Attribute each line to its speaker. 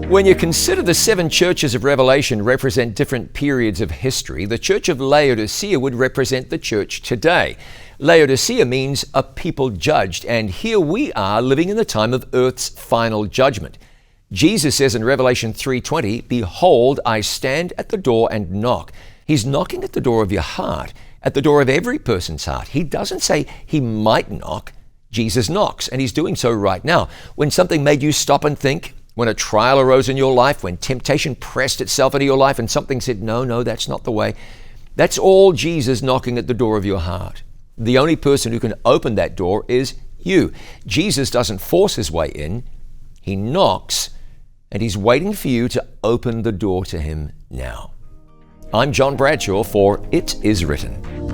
Speaker 1: When you consider the seven churches of Revelation represent different periods of history, the church of Laodicea would represent the church today. Laodicea means a people judged, and here we are living in the time of earth's final judgment. Jesus says in Revelation 3:20, "Behold, I stand at the door and knock." He's knocking at the door of your heart, at the door of every person's heart. He doesn't say he might knock. Jesus knocks, and he's doing so right now. When something made you stop and think, when a trial arose in your life, when temptation pressed itself into your life and something said, no, that's not the way, that's all Jesus knocking at the door of your heart. The only person who can open that door is you. Jesus doesn't force his way in. He knocks, and he's waiting for you to open the door to him now. I'm John Bradshaw for It Is Written.